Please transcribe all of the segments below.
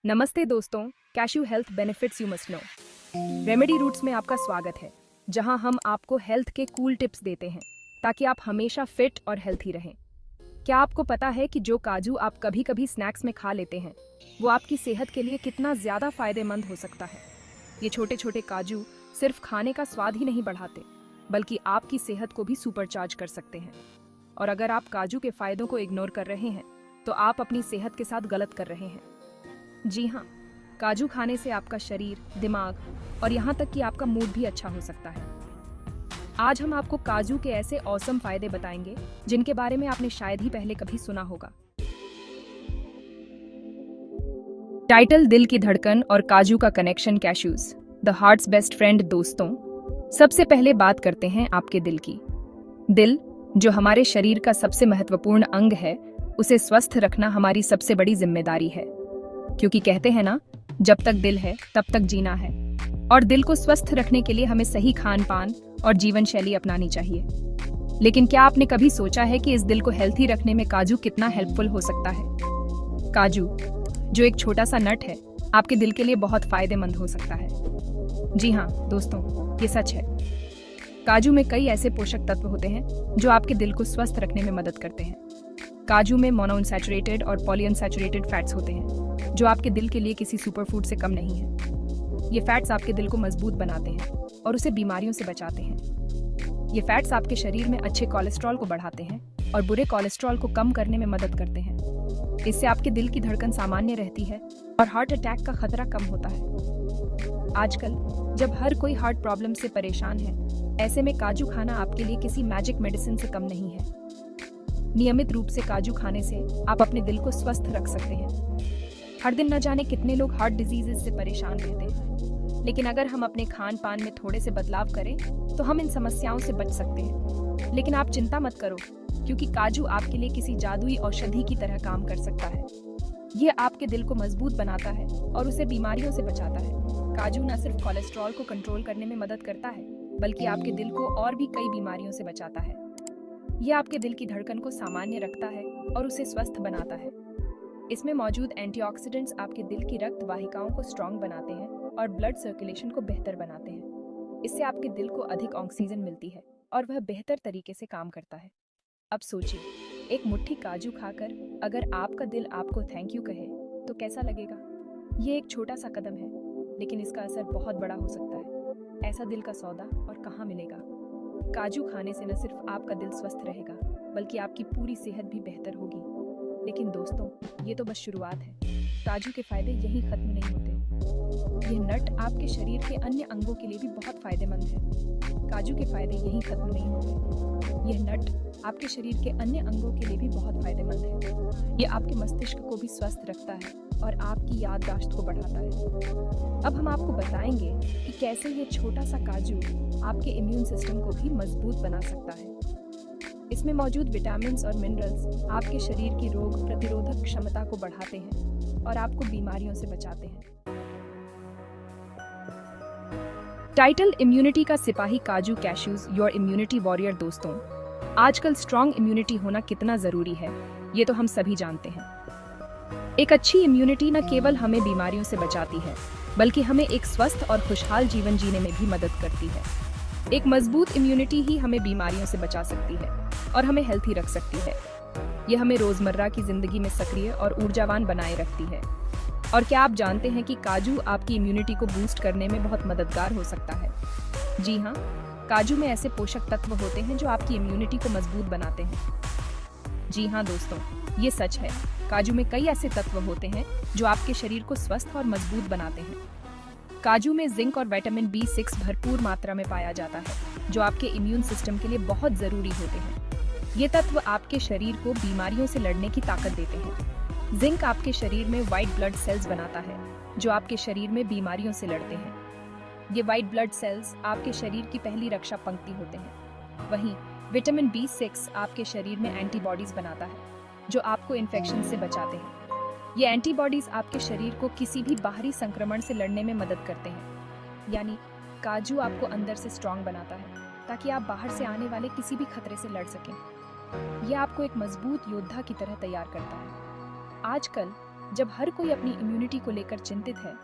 नमस्ते दोस्तों, cashew health benefits you must know. Remedy roots में आपका स्वागत है, जहां हम आपको हेल्थ के कूल टिप्स देते हैं ताकि आप हमेशा फिट और हेल्थी रहें। क्या आपको पता है कि जो काजू आप कभी कभी स्नैक्स में खा लेते हैं वो आपकी सेहत के लिए कितना ज्यादा फायदेमंद हो सकता है। ये छोटे छोटे काजू सिर्फ खाने का स्वाद ही नहीं बढ़ाते, बल्कि आपकी सेहत को भी सुपरचार्ज कर सकते हैं। और अगर आप काजू के फायदों को इग्नोर कर रहे हैं तो आप अपनी सेहत के साथ गलत कर रहे हैं। जी हाँ, काजू खाने से आपका शरीर, दिमाग और यहाँ तक कि आपका मूड भी अच्छा हो सकता है। आज हम आपको काजू के ऐसे औसम फायदे बताएंगे जिनके बारे में आपने शायद ही पहले कभी सुना होगा। टाइटल: दिल की धड़कन और काजू का connection. Cashews the hearts best friend. दोस्तों, सबसे पहले बात करते हैं आपके दिल की। दिल, जो हमारे शरीर का सबसे महत्वपूर्ण अंग है, उसे स्वस्थ रखना हमारी सबसे बड़ी जिम्मेदारी है। क्योंकि कहते हैं ना, जब तक दिल है तब तक जीना है। और दिल को स्वस्थ रखने के लिए हमें सही खान पान और जीवन शैली अपनानी चाहिए। लेकिन क्या आपने कभी सोचा है कि इस दिल को हेल्थी रखने में काजू कितना हेल्पफुल हो सकता है? काजू, जो एक छोटा सा नट है, आपके दिल के लिए बहुत फायदेमंद हो सकता है। जी हाँ दोस्तों, ये सच है। काजू में कई ऐसे पोषक तत्व होते हैं जो आपके दिल को स्वस्थ रखने में मदद करते हैं। काजू में मोनोअनसैचुरेटेड और पॉलीअनसैचुरेटेड फैट्स होते हैं जो आपके दिल के लिए किसी सुपरफूड से कम नहीं है। ये फैट्स आपके दिल को मजबूत बनाते हैं और उसे बीमारियों से बचाते हैं। ये फैट्स आपके शरीर में अच्छे कोलेस्ट्रॉल को बढ़ाते हैं और बुरे कोलेस्ट्रॉल को कम करने में मदद करते हैं। इससे आपके दिल की धड़कन सामान्य रहती है और हार्ट अटैक का खतरा कम होता है। आजकल जब हर कोई हार्ट प्रॉब्लम से परेशान है, ऐसे में काजू खाना आपके लिए किसी मैजिक मेडिसिन से कम नहीं है। नियमित रूप से काजू खाने से आप अपने दिल को स्वस्थ रख सकते हैं। हर दिन न जाने कितने लोग हार्ट डिजीजेस से परेशान रहते हैं, लेकिन अगर हम अपने खान पान में थोड़े से बदलाव करें तो हम इन समस्याओं से बच सकते हैं। लेकिन आप चिंता मत करो, क्योंकि काजू आपके लिए किसी जादुई औषधि की तरह काम कर सकता है। यह आपके दिल को मजबूत बनाता है और उसे बीमारियों से बचाता है। काजू न सिर्फ कोलेस्ट्रॉल को कंट्रोल करने में मदद करता है, बल्कि आपके दिल को और भी कई बीमारियों से बचाता है। यह आपके दिल की धड़कन को सामान्य रखता है और उसे स्वस्थ बनाता है। इसमें मौजूद एंटीऑक्सीडेंट्स आपके दिल की रक्त वाहिकाओं को स्ट्रॉन्ग बनाते हैं और ब्लड सर्कुलेशन को बेहतर बनाते हैं। इससे आपके दिल को अधिक ऑक्सीजन मिलती है और वह बेहतर तरीके से काम करता है। अब सोचिए, एक मुट्ठी काजू खाकर अगर आपका दिल आपको थैंक यू कहे तो कैसा लगेगा? ये एक छोटा सा कदम है, लेकिन इसका असर बहुत बड़ा हो सकता है। ऐसा दिल का सौदा और कहाँ मिलेगा? काजू खाने से न सिर्फ आपका दिल स्वस्थ रहेगा, बल्कि आपकी पूरी सेहत भी बेहतर होगी। लेकिन दोस्तों, ये तो बस शुरुआत है। काजू के फायदे यहीं खत्म नहीं होते। यह नट आपके शरीर के अन्य अंगों के लिए भी बहुत फायदेमंद है। काजू के फायदे यहीं खत्म नहीं होते। यह नट आपके शरीर के अन्य अंगों के लिए भी बहुत फायदेमंद है। ये आपके मस्तिष्क को भी स्वस्थ रखता है और आपकी याददाश्त को बढ़ाता है। अब हम आपको बताएंगे कि कैसे ये छोटा सा काजू आपके इम्यून सिस्टम को भी मजबूत बना सकता है। इसमें मौजूद विटामिन्स और मिनरल्स आपके शरीर की रोग प्रतिरोधक क्षमता को बढ़ाते हैं और आपको बीमारियों से बचाते हैं। टाइटल: इम्यूनिटी का सिपाही काजू कैश्यूज, योर इम्यूनिटी वॉरियर। दोस्तों, आजकल स्ट्रॉन्ग इम्यूनिटी होना कितना जरूरी है, ये तो हम सभी जानते हैं। एक अच्छी इम्यूनिटी न केवल हमें बीमारियों से बचाती है, बल्कि हमें एक स्वस्थ और खुशहाल जीवन जीने में भी मदद करती है। एक मजबूत इम्यूनिटी ही हमें बीमारियों से बचा सकती है और हमें हेल्थी रख सकती है। यह हमें रोजमर्रा की जिंदगी में सक्रिय और ऊर्जावान बनाए रखती है। और क्या आप जानते हैं कि काजू आपकी इम्यूनिटी को बूस्ट करने में बहुत मददगार हो सकता है? जी हाँ, काजू में ऐसे पोषक तत्व होते हैं जो आपकी इम्यूनिटी को मजबूत बनाते हैं। जी हाँ दोस्तों, ये सच है। काजू में कई ऐसे तत्व होते हैं जो आपके शरीर को स्वस्थ और मजबूत बनाते हैं। काजू में जिंक और विटामिन B6 भरपूर मात्रा में पाया जाता है, जो आपके इम्यून सिस्टम के लिए बहुत जरूरी होते हैं। ये तत्व आपके शरीर को बीमारियों से लड़ने की ताकत देते हैं। जिंक आपके शरीर में व्हाइट ब्लड सेल्स बनाता है, जो आपके शरीर में बीमारियों से लड़ते हैं। ये व्हाइट ब्लड सेल्स आपके शरीर की पहली रक्षा पंक्ति होते हैं। वहीं विटामिन B6 आपके शरीर में एंटीबॉडीज बनाता है, जो आपको इन्फेक्शन से बचाते हैं। ये एंटीबॉडीज आपके शरीर को किसी भी बाहरी संक्रमण से लड़ने में मदद करते हैं। यानी काजू आपको अंदर से स्ट्रॉन्ग बनाता है, ताकि आप बाहर से आने वाले किसी भी खतरे से लड़ सकें। यह आपको एक मजबूत योद्धा की तरह तैयार करता है। आजकल जब हर कोई अपनी इम्यूनिटी को लेकर चिंतित है,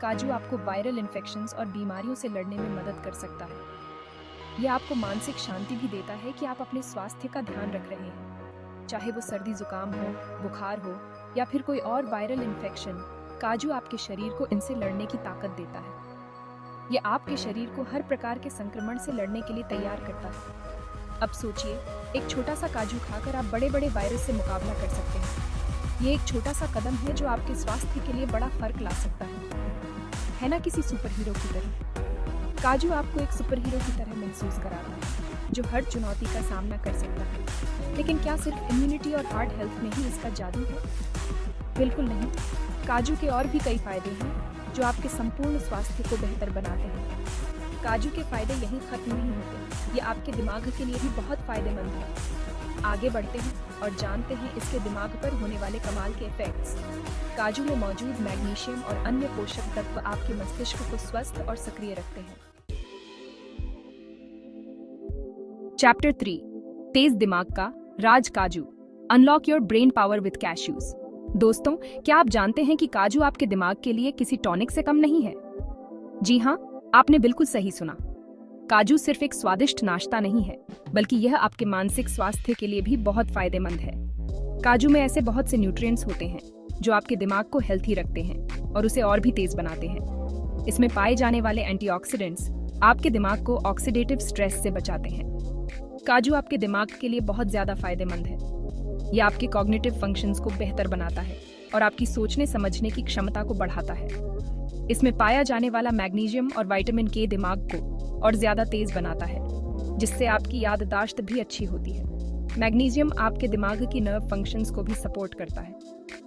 काजू आपको वायरल इन्फेक्शंस और बीमारियों से लड़ने में मदद कर सकता है। यह आपको मानसिक शांति भी देता है कि आप अपने स्वास्थ्य का ध्यान रख रहे हैं। चाहे वो सर्दी जुकाम हो, बुखार हो या फिर कोई और वायरल इन्फेक्शन, काजू आपके शरीर को इनसे लड़ने की ताकत देता है। ये आपके शरीर को हर प्रकार के संक्रमण से लड़ने के लिए तैयार करता है। अब सोचिए, एक छोटा सा काजू खाकर आप बड़े बड़े वायरस से मुकाबला कर सकते हैं। ये एक छोटा सा कदम है जो आपके स्वास्थ्य के लिए बड़ा फर्क ला सकता है ना? किसी सुपर हीरो की तरह काजू आपको एक सुपर हीरो की तरह महसूस कराता है, जो हर चुनौती का सामना कर सकता है। लेकिन क्या सिर्फ इम्यूनिटी और हार्ट हेल्थ में ही इसका जादू है? बिल्कुल नहीं। काजू के और भी कई फायदे हैं जो आपके संपूर्ण स्वास्थ्य को बेहतर बनाते हैं। काजू के फायदे यहीं खत्म नहीं होते, ये आपके दिमाग के लिए भी बहुत फायदेमंद है। आगे बढ़ते हैं और जानते हैं इसके दिमाग पर होने वाले कमाल के इफेक्ट्स। काजू में मौजूद मैग्नीशियम और अन्य पोषक तत्व आपके मस्तिष्क को स्वस्थ और सक्रिय रखते हैं। चैप्टर 3, तेज दिमाग का राज काजू, unlock your brain power with cashews. दोस्तों, क्या आप जानते हैं कि काजू आपके दिमाग के लिए किसी टॉनिक से कम नहीं है? जी हाँ, आपने बिल्कुल सही सुना। काजू सिर्फ एक स्वादिष्ट नाश्ता नहीं है, बल्कि यह आपके मानसिक स्वास्थ्य के लिए भी बहुत फायदेमंद है। काजू में ऐसे बहुत से न्यूट्रिएंट्स होते हैं जो आपके दिमाग को हेल्थी रखते हैं और उसे और भी तेज बनाते हैं। इसमें पाए जाने वाले एंटीऑक्सीडेंट्स आपके दिमाग को ऑक्सीडेटिव स्ट्रेस से बचाते हैं। काजू आपके दिमाग के लिए बहुत ज्यादा फायदेमंद है। यह आपके कॉग्निटिव फंक्शंस को बेहतर बनाता है और आपकी सोचने समझने की क्षमता को बढ़ाता है। इसमें पाया जाने वाला मैग्नीशियम और विटामिन के दिमाग को और ज्यादा तेज बनाता है, जिससे आपकी याददाश्त भी अच्छी होती है। मैग्नीशियम आपके दिमाग की नर्व फंक्शंस को भी सपोर्ट करता है,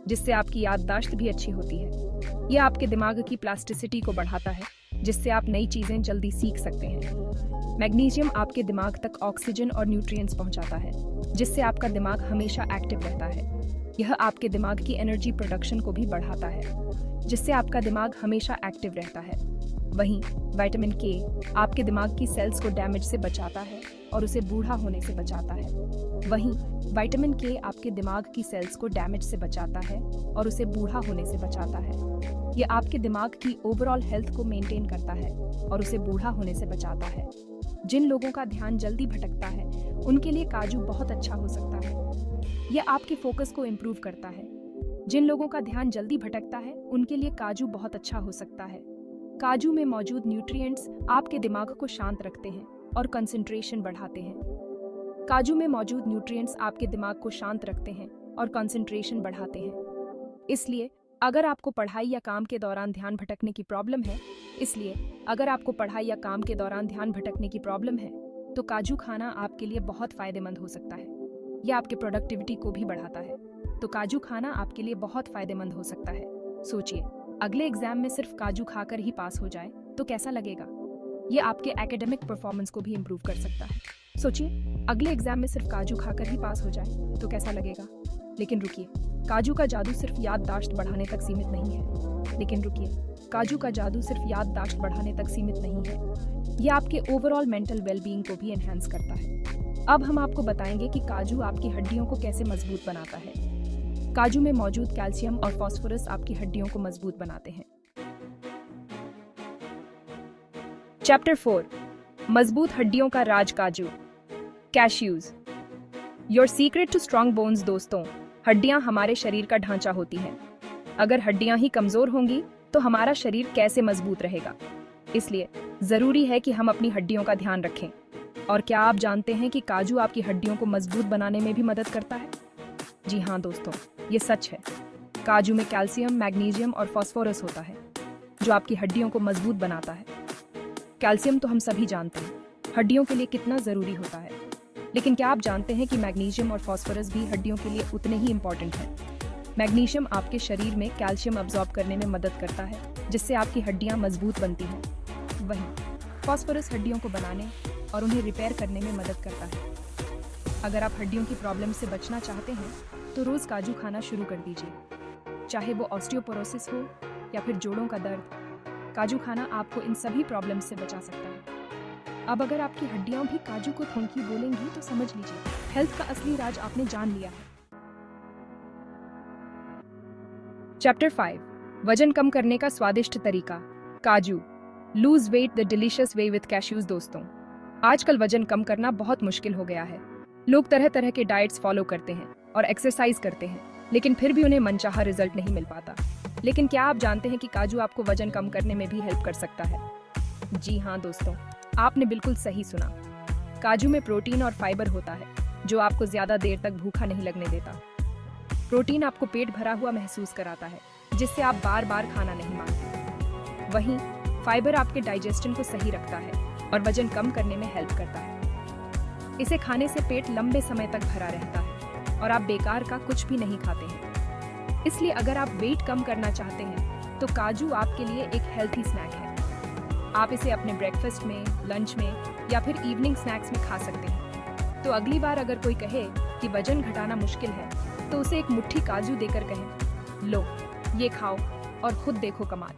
जिससे आपकी याददाश्त भी अच्छी होती है। यह आपके दिमाग की प्लास्टिसिटी को बढ़ाता है, जिससे आप नई चीजें जल्दी सीख सकते हैं। मैग्नीशियम आपके दिमाग तक ऑक्सीजन और न्यूट्रिएंट्स पहुंचाता है, जिससे आपका दिमाग हमेशा एक्टिव रहता है। यह आपके दिमाग की एनर्जी प्रोडक्शन को भी बढ़ाता है, जिससे आपका दिमाग हमेशा एक्टिव रहता है। वहीं विटामिन के आपके दिमाग की सेल्स को डैमेज से बचाता है और उसे बूढ़ा होने से बचाता है। वहीं विटामिन के आपके दिमाग की सेल्स को डैमेज से बचाता है और उसे बूढ़ा होने से बचाता है। यह आपके दिमाग की ओवरऑल हेल्थ को मेंटेन करता है और उसे बूढ़ा होने से बचाता है। जिन लोगों का ध्यान जल्दी भटकता है, उनके लिए काजू बहुत अच्छा हो सकता है। यह आपके फोकस को इम्प्रूव करता है। जिन लोगों का ध्यान जल्दी भटकता है, उनके लिए काजू बहुत अच्छा हो सकता है। काजू में मौजूद न्यूट्रिएंट्स आपके दिमाग को शांत रखते हैं और कंसंट्रेशन बढ़ाते हैं। काजू में मौजूद न्यूट्रिएंट्स आपके दिमाग को शांत रखते हैं और कंसंट्रेशन बढ़ाते हैं। इसलिए अगर आपको पढ़ाई या काम के दौरान ध्यान भटकने की प्रॉब्लम है, तो काजू खाना आपके लिए बहुत फायदेमंद हो सकता है। यह आपके प्रोडक्टिविटी को भी बढ़ाता है, तो काजू खाना आपके लिए बहुत फायदेमंद हो सकता है। सोचिए, अगले एग्जाम में सिर्फ काजू खाकर ही पास हो जाए तो कैसा लगेगा? यह आपके एकेडमिक परफॉर्मेंस को भी इम्प्रूव कर सकता है। सोचिए, अगले एग्जाम में सिर्फ काजू खाकर ही पास हो जाए तो कैसा लगेगा? लेकिन रुकिए, काजू का जादू सिर्फ याददाश्त बढ़ाने तक सीमित नहीं है। यह आपके ओवरऑल मेंटल वेलबीइंग को भी एनहांस करता है। अब हम आपको बताएंगे कि काजू आपकी हड्डियों को कैसे मजबूत बनाता है। काजू में मौजूद कैल्शियम और फास्फोरस आपकी हड्डियों को मजबूत बनाते हैं। चैप्टर 4, मजबूत हड्डियों का राज काजू, cashews, your secret to strong bones. दोस्तों, हड्डियां हमारे शरीर का ढांचा होती हैं। अगर हड्डियां ही कमजोर होंगी तो हमारा शरीर कैसे मजबूत रहेगा? इसलिए जरूरी है कि हम अपनी हड्डियों का ध्यान रखें। और क्या आप जानते हैं कि काजू आपकी हड्डियों को मजबूत बनाने में भी मदद करता है? जी हाँ दोस्तों, ये सच है। काजू में कैल्शियम, मैग्नीशियम और फास्फोरस होता है, जो आपकी हड्डियों को मजबूत बनाता है। कैल्शियम तो हम सभी जानते हैं हड्डियों के लिए कितना जरूरी होता है, लेकिन क्या आप जानते हैं कि मैग्नीशियम और फास्फोरस भी हड्डियों के लिए उतने ही इंपॉर्टेंट हैं? मैग्नीशियम आपके शरीर में कैल्शियम अब्सॉर्ब करने में मदद करता है, जिससे आपकी हड्डियां मजबूत बनती हैं। वहीं फास्फोरस हड्डियों को बनाने और उन्हें रिपेयर करने में मदद करता है। अगर आप हड्डियों की प्रॉब्लम से बचना चाहते हैं तो रोज काजू खाना शुरू कर दीजिए। चाहे वो ऑस्टियोपोरोसिस हो या फिर जोड़ों का दर्द, काजू खाना आपको इन सभी प्रॉब्लम से बचा सकता है। अब अगर आपकी हड्डियां भी काजू को थैंक यू बोलेंगी तो समझ लीजिए हेल्थ का असली राज आपने जान लिया है। चैप्टर 5 वजन कम करने का स्वादिष्ट तरीका। काजू। Lose weight the delicious way with cashews. दोस्तों, आजकल वजन कम करना बहुत मुश्किल हो गया है। लोग तरह तरह के डाइट्स फॉलो करते हैं और एक्सरसाइज करते हैं, लेकिन फिर भी उन्हें मनचाहा रिजल्ट नहीं मिल पाता। लेकिन क्या आप जानते हैं कि काजू आपको वजन कम करने में भी हेल्प कर सकता है? जी हाँ दोस्तों, आपने बिल्कुल सही सुना। काजू में प्रोटीन और फाइबर होता है जो आपको ज्यादा देर तक भूखा नहीं लगने देता। प्रोटीन आपको पेट भरा हुआ महसूस कराता है, जिससे आप बार बार खाना नहीं मांगते। वहीं फाइबर आपके डाइजेशन को सही रखता है और वजन कम करने में हेल्प करता है। इसे खाने से पेट लंबे समय तक भरा रहता है और आप बेकार का कुछ भी नहीं खाते हैं। इसलिए अगर आप वेट कम करना चाहते हैं तो काजू आपके लिए एक हेल्थी स्नैक है। आप इसे अपने ब्रेकफास्ट में, लंच में या फिर इवनिंग स्नैक्स में खा सकते हैं। तो अगली बार अगर कोई कहे कि वजन घटाना मुश्किल है तो उसे एक मुट्ठी काजू देकर कहें, लो ये खाओ और खुद देखो कमाल।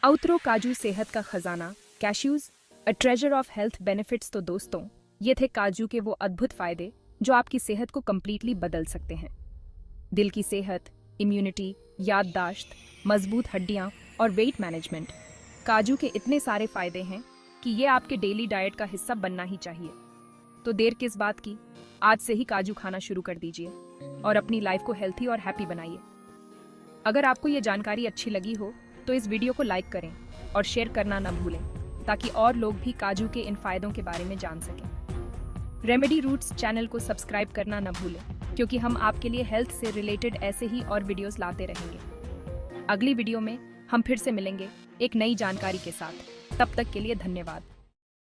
आउटरो। काजू सेहत का खजाना। Cashews a treasure of health benefits. तो दोस्तों, ये थे काजू के वो अद्भुत फायदे जो आपकी सेहत को कंप्लीटली बदल सकते हैं। दिल की सेहत, इम्यूनिटी, याददाश्त, मजबूत हड्डियां और वेट मैनेजमेंट। काजू के इतने सारे फायदे हैं कि ये आपके डेली डाइट का हिस्सा बनना ही चाहिए। तो देर किस बात की, आज से ही काजू खाना शुरू कर दीजिए और अपनी लाइफ को हेल्थी और हैप्पी बनाइए। अगर आपको ये जानकारी अच्छी लगी हो तो इस वीडियो को लाइक करें और शेयर करना न भूलें, ताकि और लोग भी काजू के इन फायदों के बारे में जान सकें। रेमेडी रूट्स चैनल को सब्सक्राइब करना न भूलें, क्योंकि हम आपके लिए हेल्थ से रिलेटेड ऐसे ही और वीडियोस लाते रहेंगे। अगली वीडियो में हम फिर से मिलेंगे एक नई जानकारी के साथ। तब तक के लिए धन्यवाद।